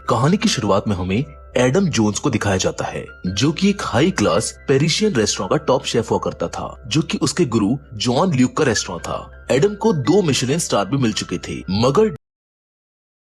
कहानी की शुरुआत में हमें एडम जोन्स को दिखाया जाता है, जो कि एक हाई क्लास पेरिशियन रेस्टोरेंट का टॉप शेफ हुआ करता था, जो कि उसके गुरु जॉन ल्यूक का रेस्टोरेंट था। एडम को 2 मिशेलिन स्टार भी मिल चुके थे, मगर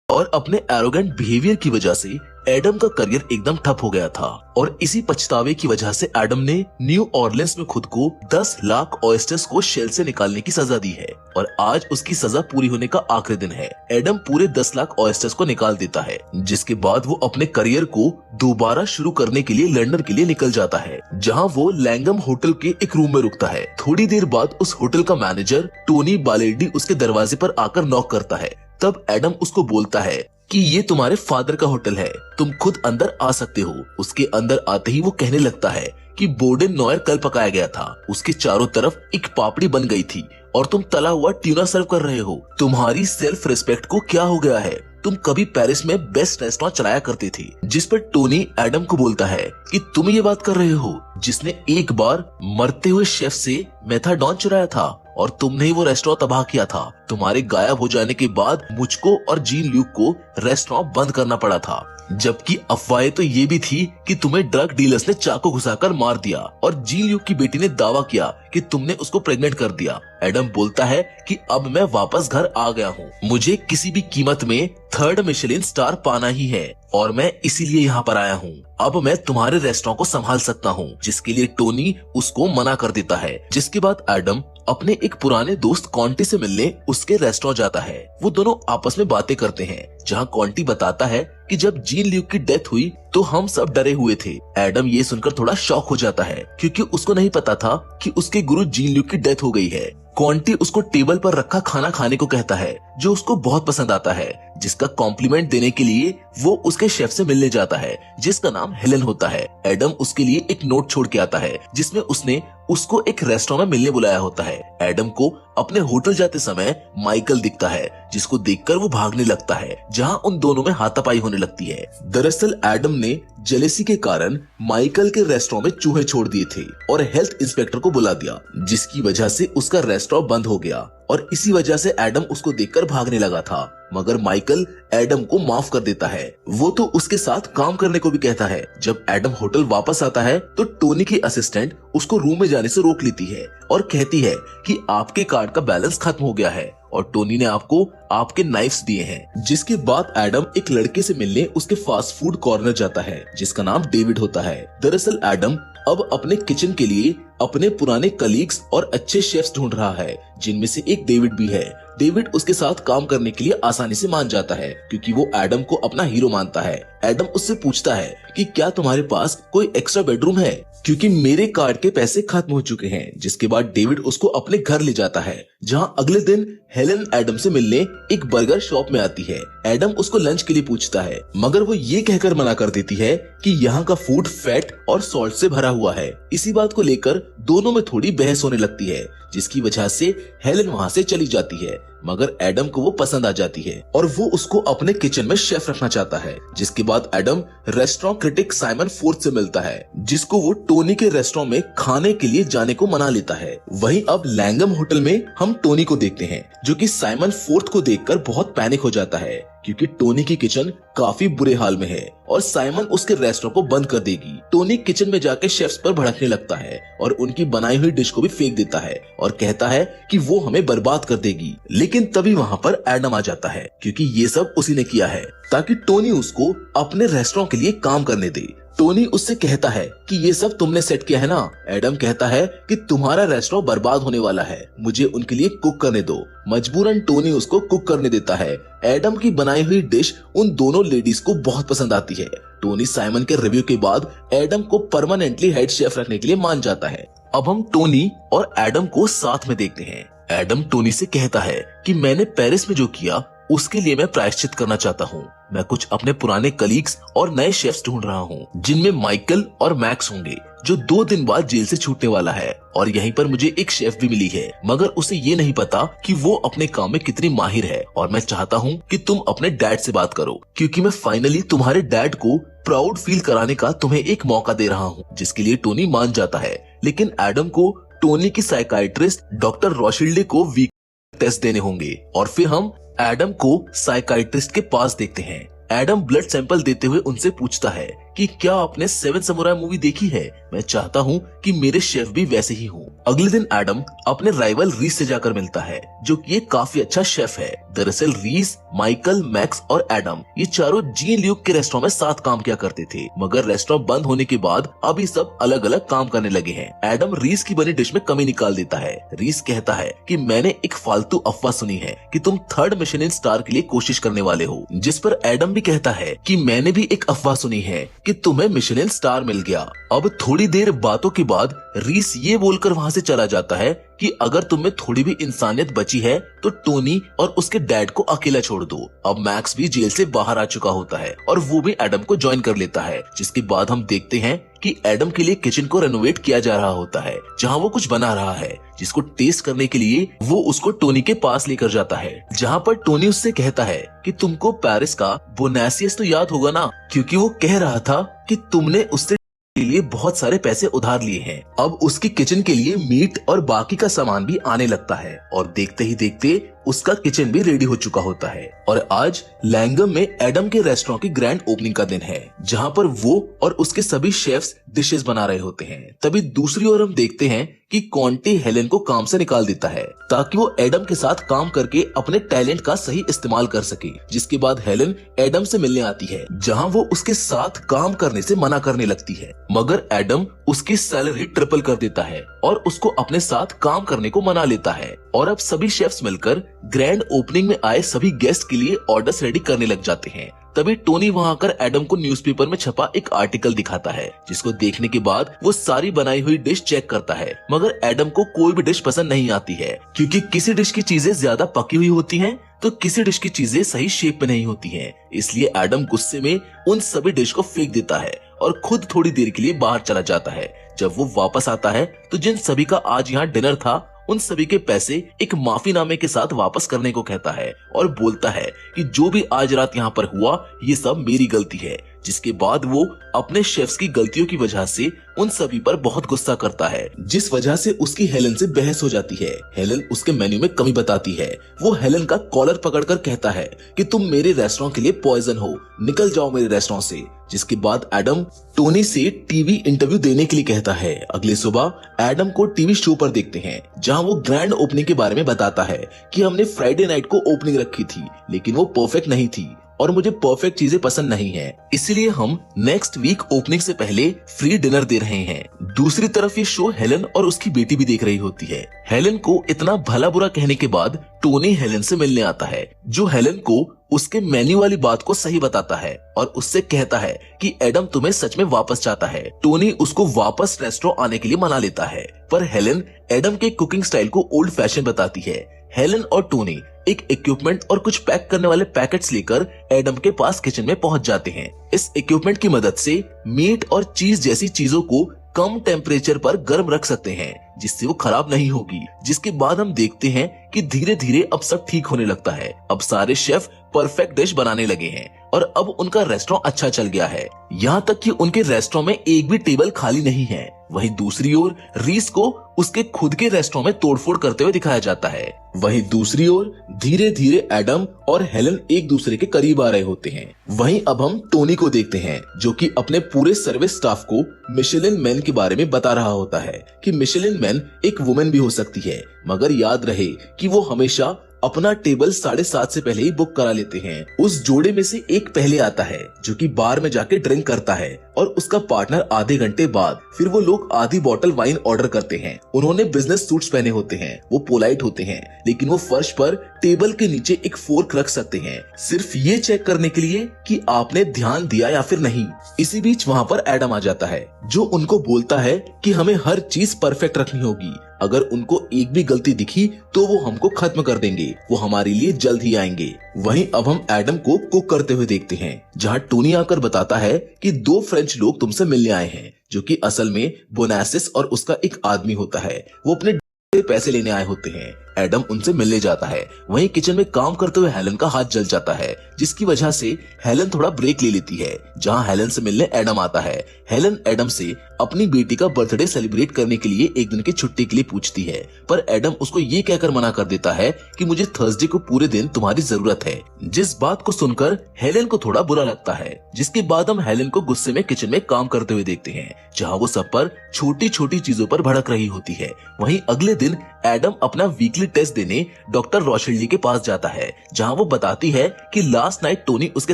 और अपने एरोगेंट बिहेवियर की वजह से एडम का करियर एकदम ठप हो गया था। और इसी पछतावे की वजह से एडम ने न्यू ऑरलियंस में खुद को 10 लाख ऑयस्टर्स को शेल से निकालने की सजा दी है और आज उसकी सजा पूरी होने का आखिरी दिन है। एडम पूरे 10 लाख ऑयस्टर्स को निकाल देता है, जिसके बाद वो अपने करियर को दोबारा शुरू करने के लिए लंदन के लिए निकल जाता है, जहाँ वो लैंगम होटल के एक रूम में रुकता है। थोड़ी देर बाद उस होटल का मैनेजर टोनी बालेडी उसके दरवाजे पर आकर नॉक करता है। तब एडम उसको बोलता है कि ये तुम्हारे फादर का होटल है, तुम खुद अंदर आ सकते हो। उसके अंदर आते ही वो कहने लगता है कि बोर्डन नॉयर कल पकाया गया था, उसके चारों तरफ एक पापड़ी बन गई थी और तुम तला हुआ ट्यूना सर्व कर रहे हो। तुम्हारी सेल्फ रिस्पेक्ट को क्या हो गया है? तुम कभी पेरिस में बेस्ट रेस्टोरेंट चलाया करती थी। जिस पर टोनी एडम को बोलता है कि तुम ये बात कर रहे हो जिसने एक बार मरते हुए शेफ से मेथाडोन चुराया था और तुमने ही वो रेस्टोरेंट तबाह किया था। तुम्हारे गायब हो जाने के बाद मुझको और जीन ल्यूक को रेस्टोरेंट बंद करना पड़ा था, जबकि अफवाहें तो ये भी थी कि तुम्हें ड्रग डीलर्स ने चाकू घुसाकर मार दिया और जीन ल्यूक की बेटी ने दावा किया कि तुमने उसको प्रेग्नेंट कर दिया। एडम बोलता है कि अब मैं वापस घर आ गया हूँ, मुझे किसी भी कीमत में 3rd मिशेलिन स्टार पाना ही है और मैं इसीलिए यहाँ पर आया हूँ। अब मैं तुम्हारे रेस्टोरेंट को संभाल सकता हूँ, जिसके लिए टोनी उसको मना कर देता है। जिसके बाद एडम अपने एक पुराने दोस्त कॉन्टी से मिलने उसके रेस्टोरेंट जाता है। वो दोनों आपस में बातें करते हैं, जहाँ कॉन्टी बताता है कि जब जीन ल्यूक की डेथ हुई तो हम सब डरे हुए थे। एडम ये सुनकर थोड़ा शॉक हो जाता है, क्योंकि उसको नहीं पता था कि उसके गुरु जीन ल्यूक की डेथ हो गई है। कॉन्टी उसको टेबल पर रखा खाना खाने को कहता है, जो उसको बहुत पसंद आता है, जिसका कॉम्प्लीमेंट देने के लिए वो उसके शेफ से मिलने जाता है, जिसका नाम हेलन होता है। एडम उसके लिए एक नोट छोड़ के आता है, जिसमें उसने उसको एक रेस्टोरेंट में मिलने बुलाया होता है। एडम को अपने होटल जाते समय माइकल दिखता है, जिसको देखकर वो भागने लगता है, जहां उन दोनों में हाथापाई होने लगती है। दरअसल एडम ने जेलेसी के कारण माइकल के रेस्टोरेंट में चूहे छोड़ दिए थे और हेल्थ इंस्पेक्टर को बुला दिया, जिसकी वजह से उसका रेस्टोरेंट बंद हो गया और इसी वजह से एडम उसको देखकर भागने लगा था। मगर माइकल एडम को माफ कर देता है। वो तो उसके साथ काम करने को भी कहता है। जब एडम होटल वापस आता है तो टोनी की असिस्टेंट उसको रूम में जाने से रोक लेती है और कहती है कि आपके कार्ड का बैलेंस खत्म हो गया है और टोनी ने आपको आपके नाइफ्स दिए हैं। जिसके बाद एडम एक लड़के से मिलने उसके फास्ट फूड कॉर्नर जाता है, जिसका नाम डेविड होता है। दरअसल एडम अब अपने किचन के लिए अपने पुराने कलीग्स और अच्छे शेफ्स ढूंढ रहा है, जिनमें से एक डेविड भी है। डेविड उसके साथ काम करने के लिए आसानी से मान जाता है, क्योंकि वो एडम को अपना हीरो मानता है। एडम उससे पूछता है कि क्या तुम्हारे पास कोई एक्स्ट्रा बेडरूम है, क्योंकि मेरे कार्ड के पैसे खत्म हो चुके हैं। जिसके बाद डेविड उसको अपने घर ले जाता है, जहां अगले दिन हेलन एडम से मिलने एक बर्गर शॉप में आती है। एडम उसको लंच के लिए पूछता है, मगर वो ये कहकर मना कर देती है कि यहाँ का फूड फैट और सॉल्ट से भरा हुआ है। इसी बात को लेकर दोनों में थोड़ी बहस होने लगती है, जिसकी वजह से हेलन वहाँ से चली जाती है, मगर एडम को वो पसंद आ जाती है और वो उसको अपने किचन में शेफ रखना चाहता है। जिसके बाद Adam restaurant critic Simon fourth से मिलता है, जिसको वो टोनी के रेस्टोरेंट में खाने के लिए जाने को मना लेता है। वहीं अब लैंगम होटल में हम टोनी को देखते हैं, जो कि साइमन फोर्थ को देखकर बहुत पैनिक हो जाता है, क्योंकि टोनी की किचन काफी बुरे हाल में है और साइमन उसके रेस्टोरेंट को बंद कर देगी। टोनी किचन में जाके शेफ्स पर भड़कने लगता है और उनकी बनाई हुई डिश को भी फेंक देता है और कहता है कि वो हमें बर्बाद कर देगी। लेकिन तभी वहाँ पर एडम आ जाता है, क्योंकि ये सब उसी ने किया है ताकि टोनी उसको अपने रेस्टोरेंट के लिए काम करने दे। टोनी उससे कहता है कि ये सब तुमने सेट किया है ना। एडम कहता है कि तुम्हारा रेस्टोरेंट बर्बाद होने वाला है, मुझे उनके लिए कुक करने दो। मजबूरन टोनी उसको कुक करने देता है। एडम की बनाई हुई डिश उन दोनों लेडीज को बहुत पसंद आती है। टोनी साइमन के रिव्यू के बाद एडम को परमानेंटली हेड शेफ रखने के लिए मान जाता है। अब हम टोनी और एडम को साथ में देखते हैं। एडम टोनी से कहता है कि मैंने पेरिस में जो किया उसके लिए मैं प्रायश्चित करना चाहता हूँ। मैं कुछ अपने पुराने कलीग्स और नए शेफ्स ढूंढ रहा हूँ, जिनमें माइकल और मैक्स होंगे, जो 2 दिन बाद जेल से छूटने वाला है। और यहीं पर मुझे एक शेफ भी मिली है, मगर उसे ये नहीं पता कि वो अपने काम में कितनी माहिर है। और मैं चाहता हूँ कि तुम अपने डैड से बात करो, क्योंकि मैं फाइनली तुम्हारे डैड को प्राउड फील कराने का तुम्हें एक मौका दे रहा हूँ। जिसके लिए टोनी मान जाता है, लेकिन एडम को टोनी की साइकाइट्रिस्ट डॉक्टर रोशिल्डे को वीक टेस्ट देने होंगे और फिर हम एडम को साइकाइट्रिस्ट के पास देखते हैं, एडम ब्लड सैंपल देते हुए उनसे पूछता है कि क्या आपने सेवन समुराई मूवी देखी है? मैं चाहता हूँ कि मेरे शेफ भी वैसे ही हों। अगले दिन एडम अपने राइवल रीस से जाकर मिलता है, जो कि एक काफी अच्छा शेफ है। दरअसल रीस, माइकल, मैक्स और एडम ये चारों जीन ल्यूक के रेस्टोरेंट में साथ काम किया करते थे, मगर रेस्टोरेंट बंद होने के बाद अभी सब अलग अलग काम करने लगे हैं। एडम रीस की बनी डिश में कमी निकाल देता है। रीस कहता है कि मैंने एक फालतू अफवाह सुनी है कि तुम 3rd मिशेलिन स्टार के लिए कोशिश करने वाले हो, जिस पर एडम भी कहता है कि मैंने भी एक अफवाह सुनी है कि तुम्हें मिशेलिन स्टार मिल गया। अब थोड़ी देर बातों के बाद रीस ये बोलकर वहाँ से चला जाता है कि अगर तुम में थोड़ी भी इंसानियत बची है तो टोनी और उसके डैड को अकेला छोड़ दो। अब मैक्स भी जेल से बाहर आ चुका होता है और वो भी एडम को ज्वाइन कर लेता है, जिसके बाद हम देखते हैं कि एडम के लिए किचन को रेनोवेट किया जा रहा होता है, जहाँ वो कुछ बना रहा है, जिसको टेस्ट करने के लिए वो उसको टोनी के पास लेकर जाता है, जहाँ पर टोनी उससे कहता है कि तुमको पेरिस का बोनासियस तो याद होगा ना, क्योंकि वो कह रहा था कि तुमने उससे के लिए बहुत सारे पैसे उधार लिए हैं। अब उसकी किचन के लिए मीट और बाकी का सामान भी आने लगता है और देखते ही देखते उसका किचन भी रेडी हो चुका होता है। और आज लैंगम में एडम के रेस्टोरेंट की ग्रैंड ओपनिंग का दिन है, जहां पर वो और उसके सभी शेफ्स डिशेस बना रहे होते हैं। तभी दूसरी ओर हम देखते हैं कि कॉन्टी हेलेन को काम से निकाल देता है ताकि वो एडम के साथ काम करके अपने टैलेंट का सही इस्तेमाल कर सके। जिसके बाद हेलेन एडम से मिलने आती है, जहां वो उसके साथ काम करने से मना करने लगती है, मगर एडम उसकी सैलरी ट्रिपल कर देता है और उसको अपने साथ काम करने को मना लेता है। और अब सभी शेफ्स मिलकर ग्रैंड ओपनिंग में आए सभी गेस्ट के लिए ऑर्डर्स रेडी करने लग जाते हैं। तभी टोनी वहां आकर एडम को न्यूज़पेपर में छपा एक आर्टिकल दिखाता है, जिसको देखने के बाद वो सारी बनाई हुई डिश चेक करता है, मगर एडम को कोई भी डिश पसंद नहीं आती है, क्योंकि किसी डिश की चीजें ज्यादा पकी हुई होती हैं तो किसी डिश की चीजें सही शेप में नहीं होती हैं। इसलिए एडम गुस्से में उन सभी डिश को फेंक देता है और खुद थोड़ी देर के लिए बाहर चला जाता है। जब वो वापस आता है तो जिन सभी का आज यहाँ डिनर था उन सभी के पैसे एक माफीनामे के साथ वापस करने को कहता है और बोलता है कि जो भी आज रात यहाँ पर हुआ ये सब मेरी गलती है। जिसके बाद वो अपने शेफ्स की गलतियों की वजह से उन सभी पर बहुत गुस्सा करता है, जिस वजह से उसकी हेलन से बहस हो जाती है। हेलन उसके मेन्यू में कमी बताती है। वो हेलन का कॉलर पकड़कर कहता है कि तुम मेरे रेस्टोरेंट के लिए पॉइजन हो, निकल जाओ मेरे रेस्टोरेंट से। जिसके बाद एडम टोनी से टीवी इंटरव्यू देने के लिए कहता है। अगली सुबह एडम को टीवी शो पर देखते हैं, जहां वो ग्रैंड ओपनिंग के बारे में बताता है कि हमने फ्राइडे नाइट को ओपनिंग रखी थी, लेकिन वो परफेक्ट नहीं थी और मुझे परफेक्ट चीजें पसंद नहीं है, इसलिए हम नेक्स्ट वीक ओपनिंग से पहले फ्री डिनर दे रहे हैं। दूसरी तरफ ये शो हेलन और उसकी बेटी भी देख रही होती है। हेलन को इतना भला बुरा कहने के बाद टोनी हेलन से मिलने आता है, जो हेलन को उसके मेन्यू वाली बात को सही बताता है और उससे कहता है कि एडम तुम्हें सच में वापस चाहता है। टोनी उसको वापस रेस्टोरेंट आने के लिए मना लेता है, पर हेलन एडम के कुकिंग स्टाइल को ओल्ड फैशन बताती है। हेलन और टोनी एक इक्विपमेंट और कुछ पैक करने वाले पैकेट्स लेकर एडम के पास किचन में पहुंच जाते हैं। इस इक्विपमेंट की मदद से मीट और चीज जैसी चीजों को कम टेम्परेचर पर गर्म रख सकते हैं, जिससे वो खराब नहीं होगी। जिसके बाद हम देखते हैं कि धीरे धीरे अब सब ठीक होने लगता है। अब सारे शेफ परफेक्ट डिश बनाने लगे हैं और अब उनका रेस्टोरेंट अच्छा चल गया है, यहाँ तक कि उनके रेस्टोरेंट में एक भी टेबल खाली नहीं है। वहीं दूसरी ओर रीस को उसके खुद के रेस्टोरेंट में तोड़फोड़ करते हुए दिखाया जाता है। वहीं दूसरी ओर धीरे धीरे एडम और हेलन एक दूसरे के करीब आ रहे होते हैं। वहीं अब हम टोनी को देखते हैं, जो कि अपने पूरे सर्विस स्टाफ को मिशेलिन मैन के बारे में बता रहा होता है कि मिशेलिन मैन एक वुमेन भी हो सकती है, मगर याद रहे कि वो हमेशा अपना टेबल 7:30 से पहले ही बुक करा लेते हैं। उस जोड़े में से एक पहले आता है, जो कि बार में जाके ड्रिंक करता है और उसका पार्टनर आधे घंटे बाद। फिर वो लोग आधी बोतल वाइन ऑर्डर करते हैं। उन्होंने बिजनेस सूट्स पहने होते हैं, वो पोलाइट होते हैं, लेकिन वो फर्श पर टेबल के नीचे एक फोर्क रख सकते हैं, सिर्फ ये चेक करने के लिए कि आपने ध्यान दिया या फिर नहीं। इसी बीच वहाँ पर एडम आ जाता है, जो उनको बोलता है कि हमें हर चीज परफेक्ट रखनी होगी। अगर उनको एक भी गलती दिखी तो वो हमको खत्म कर देंगे, वो हमारे लिए जल्द ही आएंगे। वहीं अब हम एडम को कुक करते हुए देखते हैं, जहां टोनी आकर बताता है कि 2 फ्रेंच लोग तुमसे मिलने आए हैं, जो कि असल में बोनासिस और उसका एक आदमी होता है। वो अपने पैसे लेने आए होते हैं। एडम उनसे मिलने जाता है। वहीं किचन में काम करते हुए हेलन का हाथ जल जाता है, जिसकी वजह से हेलन थोड़ा ब्रेक ले लेती है, जहां हेलन से मिलने एडम आता है। हेलन एडम से अपनी बेटी का बर्थडे सेलिब्रेट करने के लिए एक दिन की छुट्टी के लिए पूछती है, पर एडम उसको ये कहकर मना कर देता है कि मुझे थर्सडे को पूरे दिन तुम्हारी जरूरत है। जिस बात को सुनकर हेलन को थोड़ा बुरा लगता है, जिसके बाद हम हेलन को गुस्से में किचन में काम करते हुए देखते हैं, जहां वो सब पर छोटी छोटी चीजों पर भड़क रही होती है। वहीं अगले दिन एडम अपना वीकली टेस्ट देने डॉक्टर रोशेल्डी के पास जाता है, जहां वो बताती है कि लास्ट नाइट टोनी उसके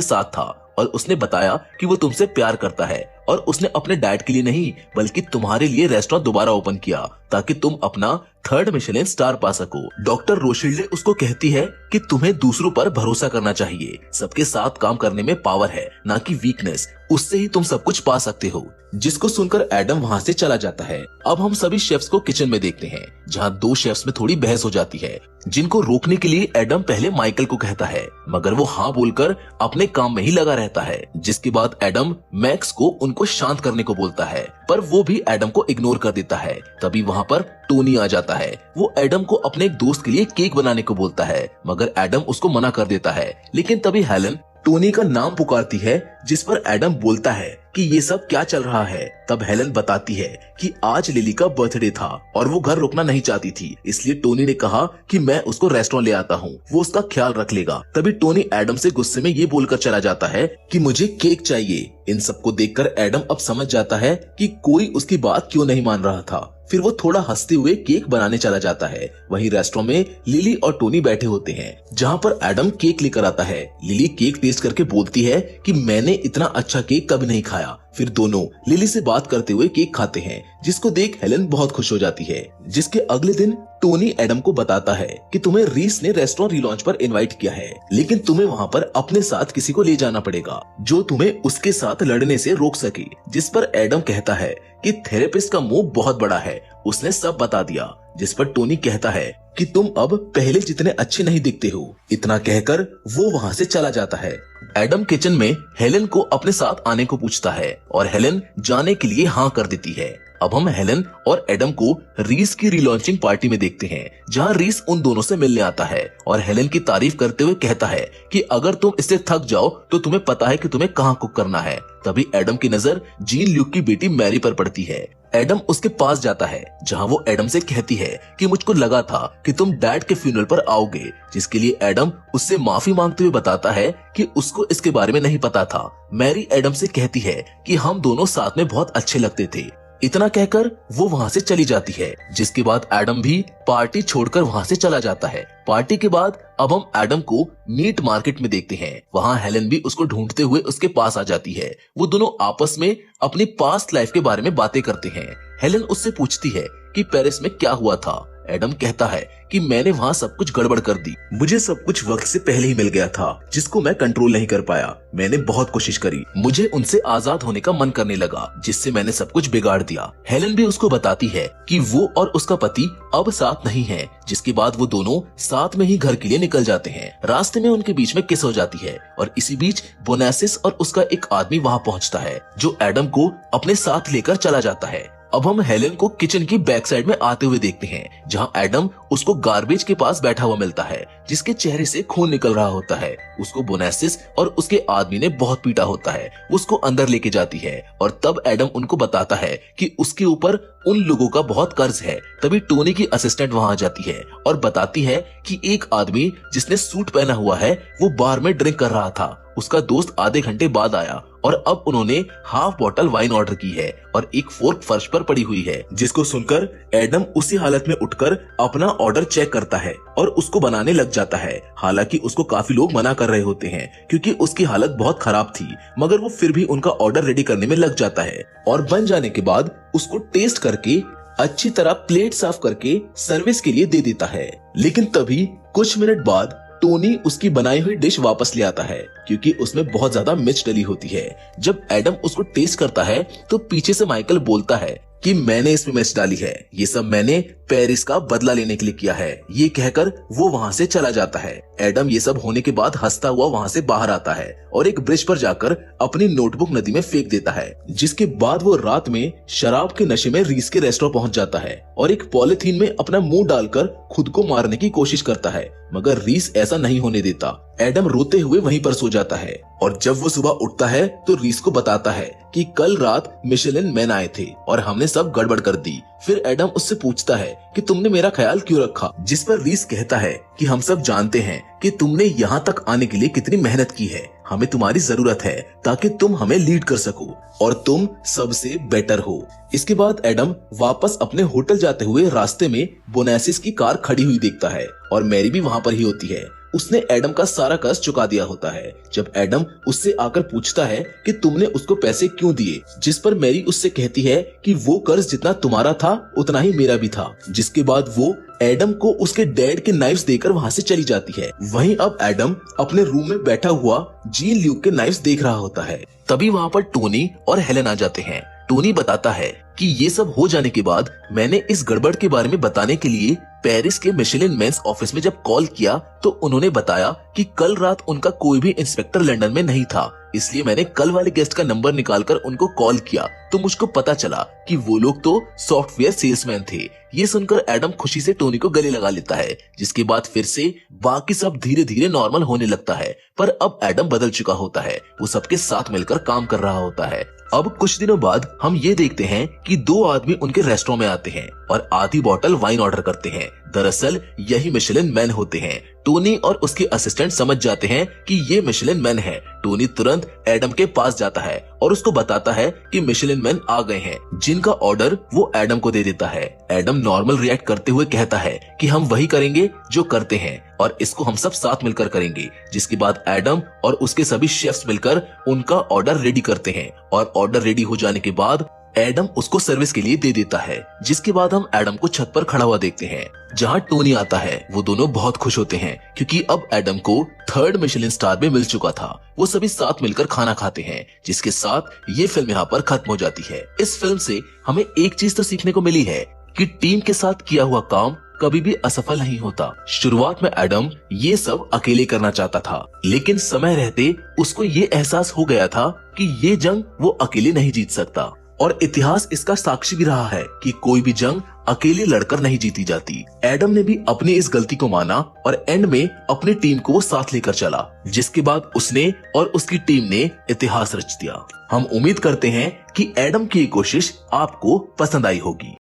साथ था और उसने बताया कि वो तुमसे प्यार करता है और उसने अपने डैड के लिए नहीं बल्कि तुम्हारे लिए रेस्टोरेंट दोबारा ओपन किया ताकि तुम अपना 3rd मिशेलिन स्टार पा सको। डॉक्टर रोशेल्डे उसको कहती है कि तुम्हें दूसरों पर भरोसा करना चाहिए, सबके साथ काम करने में पावर है ना कि वीकनेस, उससे ही तुम सब कुछ पा सकते हो। जिसको सुनकर एडम वहाँ से चला जाता है। अब हम सभी शेफ्स को किचन में देखते हैं, जहाँ 2 शेफ्स में थोड़ी बहस हो जाती है, जिनको रोकने के लिए एडम पहले माइकल को कहता है, मगर वो हाँ बोलकर अपने काम में ही लगा रहता है। जिसके बाद एडम मैक्स को उनको शांत करने को बोलता है, पर वो भी एडम को इग्नोर कर देता है। तभी वहाँ पर टोनी आ जाता है। वो एडम को अपने एक दोस्त के लिए केक बनाने को बोलता है, मगर एडम उसको मना कर देता है। लेकिन तभी हेलन टोनी का नाम पुकारती है, जिस पर एडम बोलता है कि ये सब क्या चल रहा है। तब हेलन बताती है कि आज लिली का बर्थडे था और वो घर रुकना नहीं चाहती थी, इसलिए टोनी ने कहा कि मैं उसको रेस्टोरेंट ले आता हूँ, वो उसका ख्याल रख लेगा। तभी टोनी एडम से गुस्से में ये बोलकर चला जाता है कि मुझे केक चाहिए। इन सबको देखकर एडम अब समझ जाता है कि कोई उसकी बात क्यों नहीं मान रहा था। फिर वो थोड़ा हंसते हुए केक बनाने चला जाता है। वहीं रेस्टोरेंट में लिली और टोनी बैठे होते हैं, जहाँ पर एडम केक लेकर आता है। लिली केक टेस्ट करके बोलती है कि मैंने इतना अच्छा केक कभी नहीं खाया। फिर दोनों लिली से बात करते हुए केक खाते हैं, जिसको देख हेलन बहुत खुश हो जाती है। जिसके अगले दिन टोनी एडम को बताता है कि तुम्हें रीस ने रेस्टोरेंट रिलॉन्च पर इनवाइट किया है, लेकिन तुम्हें वहाँ पर अपने साथ किसी को ले जाना पड़ेगा जो तुम्हें उसके साथ लड़ने से रोक सके। जिस पर एडम कहता है कि थेरेपिस्ट का मुंह बहुत बड़ा है, उसने सब बता दिया। जिस पर टोनी कहता है कि तुम अब पहले जितने अच्छे नहीं दिखते हो। इतना कहकर वो वहाँ से चला जाता है। एडम किचन में हेलन को अपने साथ आने को पूछता है और हेलन जाने के लिए हाँ कर देती है। अब हम हेलन और एडम को रीस की रिलॉन्चिंग पार्टी में देखते हैं, जहाँ रीस उन दोनों से मिलने आता है और हेलन की तारीफ करते हुए कहता है कि अगर तुम इससे थक जाओ तो तुम्हें पता है कि तुम्हें कहाँ कुक करना है। तभी एडम की नजर जीन ल्यूक की बेटी मैरी पर पड़ती है। एडम उसके पास जाता है, जहाँ वो एडम से कहती है कि मुझको लगा था कि तुम डैड के फ्यूनरल पर आओगे, जिसके लिए एडम उससे माफी मांगते हुए बताता है कि उसको इसके बारे में नहीं पता था। मैरी एडम से कहती है कि हम दोनों साथ में बहुत अच्छे लगते थे। इतना कहकर वो वहाँ से चली जाती है, जिसके बाद एडम भी पार्टी छोड़कर वहाँ से चला जाता है। पार्टी के बाद अब हम एडम को मीट मार्केट में देखते हैं। वहाँ हेलन भी उसको ढूंढते हुए उसके पास आ जाती है। वो दोनों आपस में अपनी पास्ट लाइफ के बारे में बातें करते हैं। हेलन उससे पूछती है कि पेरिस में क्या हुआ था। एडम कहता है कि मैंने वहाँ सब कुछ गड़बड़ कर दी, मुझे सब कुछ वक्त से पहले ही मिल गया था, जिसको मैं कंट्रोल नहीं कर पाया। मैंने बहुत कोशिश करी, मुझे उनसे आजाद होने का मन करने लगा, जिससे मैंने सब कुछ बिगाड़ दिया। हेलन भी उसको बताती है कि वो और उसका पति अब साथ नहीं है, जिसके बाद वो दोनों साथ में ही घर के लिए निकल जाते हैं। रास्ते में उनके बीच में किस हो जाती है और इसी बीच बोनासिस और उसका एक आदमी वहाँ पहुँचता है, जो एडम को अपने साथ लेकर चला जाता है। अब हम हेलन को किचन की बैक साइड में आते हुए देखते हैं, जहां एडम उसको गार्बेज के पास बैठा हुआ मिलता है, जिसके चेहरे से खून निकल रहा होता है। उसको बोनासिस और उसके आदमी ने बहुत पीटा होता है। उसको अंदर लेके जाती है और तब एडम उनको बताता है कि उसके ऊपर उन लोगों का बहुत कर्ज है। तभी टोनी की असिस्टेंट वहां आ जाती है और बताती है कि एक आदमी जिसने सूट पहना हुआ है वो बार में ड्रिंक कर रहा था। उसका दोस्त आधे घंटे बाद आया और अब उन्होंने हाफ बॉटल वाइन ऑर्डर की है और एक फोर्क फर्श पर पड़ी हुई है, जिसको सुनकर एडम उसी हालत में उठकर अपना ऑर्डर चेक करता है और उसको बनाने लग जाता है। हालांकि उसको काफी लोग मना कर रहे होते हैं क्योंकि उसकी हालत बहुत खराब थी, मगर वो फिर भी उनका ऑर्डर रेडी करने में लग जाता है और बन जाने के बाद उसको टेस्ट करके अच्छी तरह प्लेट साफ करके सर्विस के लिए दे देता है। लेकिन तभी कुछ मिनट बाद टोनी उसकी बनाई हुई डिश वापस ले आता है, क्योंकि उसमें बहुत ज्यादा मिर्च डली होती है। जब एडम उसको टेस्ट करता है तो पीछे से माइकल बोलता है कि मैंने इसमें मैच डाली है, ये सब मैंने पेरिस का बदला लेने के लिए किया है। ये कहकर वो वहाँ से चला जाता है। एडम ये सब होने के बाद हंसता हुआ वहाँ से बाहर आता है और एक ब्रिज पर जाकर अपनी नोटबुक नदी में फेंक देता है। जिसके बाद वो रात में शराब के नशे में रीस के रेस्टोरेंट पहुँच जाता है और एक पॉलिथीन में अपना मुंह डालकर खुद को मारने की कोशिश करता है, मगर रीस ऐसा नहीं होने देता। एडम रोते हुए वहीं पर सो जाता है और जब वो सुबह उठता है तो रीस को बताता है कि कल रात मिशेलिन मैन आए थे और हमने सब गड़बड़ कर दी। फिर एडम उससे पूछता है कि तुमने मेरा ख्याल क्यों रखा, जिस पर रीस कहता है कि हम सब जानते हैं कि तुमने यहाँ तक आने के लिए कितनी मेहनत की है। हमें तुम्हारी जरूरत है ताकि तुम हमें लीड कर सको और तुम सबसे बेटर हो। इसके बाद एडम वापस अपने होटल जाते हुए रास्ते में बोनासिस की कार खड़ी हुई देखता है और मैरी भी वहाँ पर ही होती है। उसने एडम का सारा कर्ज चुका दिया होता है। जब एडम उससे आकर पूछता है कि तुमने उसको पैसे क्यों दिए, जिस पर मैरी उससे कहती है कि वो कर्ज जितना तुम्हारा था उतना ही मेरा भी था। जिसके बाद वो एडम को उसके डैड के नाइफ्स देकर वहाँ से चली जाती है। वहीं अब एडम अपने रूम में बैठा हुआ जीन ल्यूक के नाइफ्स देख रहा होता है। तभी वहाँ पर टोनी और हेलेन आ जाते हैं। टोनी बताता है कि ये सब हो जाने के बाद मैंने इस गड़बड़ के बारे में बताने के लिए पेरिस के मिशेलिन मेंस ऑफिस में जब कॉल किया तो उन्होंने बताया कि कल रात उनका कोई भी इंस्पेक्टर लंदन में नहीं था, इसलिए मैंने कल वाले गेस्ट का नंबर निकालकर उनको कॉल किया तो मुझको पता चला कि वो लोग तो सॉफ्टवेयर सेल्समैन थे। ये सुनकर एडम खुशी से टोनी को गले लगा लेता है, जिसके बाद फिर से बाकी सब धीरे धीरे नॉर्मल होने लगता है। पर अब एडम बदल चुका होता है, वो सबके साथ मिलकर काम कर रहा होता है। अब कुछ दिनों बाद हम ये देखते हैं कि दो आदमी उनके रेस्टोरेंट में आते हैं और आधी बोतल वाइन ऑर्डर करते हैं। दरअसल यही मिशेलिन मैन होते हैं। टोनी और उसके असिस्टेंट समझ जाते हैं कि ये मिशेलिन मैन है। टोनी तुरंत एडम के पास जाता है और उसको बताता है कि मिशेलिन मैन आ गए हैं, जिनका ऑर्डर वो एडम को दे देता है। एडम नॉर्मल रिएक्ट करते हुए कहता है कि हम वही करेंगे जो करते हैं और इसको हम सब साथ मिलकर करेंगे। जिसके बाद एडम और उसके सभी शेफ्स मिलकर उनका ऑर्डर रेडी करते हैं और ऑर्डर रेडी हो जाने के बाद एडम उसको सर्विस के लिए दे देता है। जिसके बाद हम एडम को छत पर खड़ा हुआ देखते हैं, जहाँ टोनी आता है। वो दोनों बहुत खुश होते हैं क्योंकि अब एडम को 3rd मिशेलिन स्टार भी मिल चुका था। वो सभी साथ मिलकर खाना खाते हैं, जिसके साथ ये फिल्म यहाँ पर खत्म हो जाती है। इस फिल्म से हमें एक चीज तो सीखने को मिली है कि टीम के साथ किया हुआ काम कभी भी असफल नहीं होता। शुरुआत में एडम ये सब अकेले करना चाहता था, लेकिन समय रहते उसको ये एहसास हो गया था कि ये जंग वो अकेले नहीं जीत सकता और इतिहास इसका साक्षी भी रहा है कि कोई भी जंग अकेले लड़कर नहीं जीती जाती। एडम ने भी अपनी इस गलती को माना और एंड में अपनी टीम को वो साथ लेकर चला, जिसके बाद उसने और उसकी टीम ने इतिहास रच दिया। हम उम्मीद करते हैं कि एडम की ये कोशिश आपको पसंद आई होगी।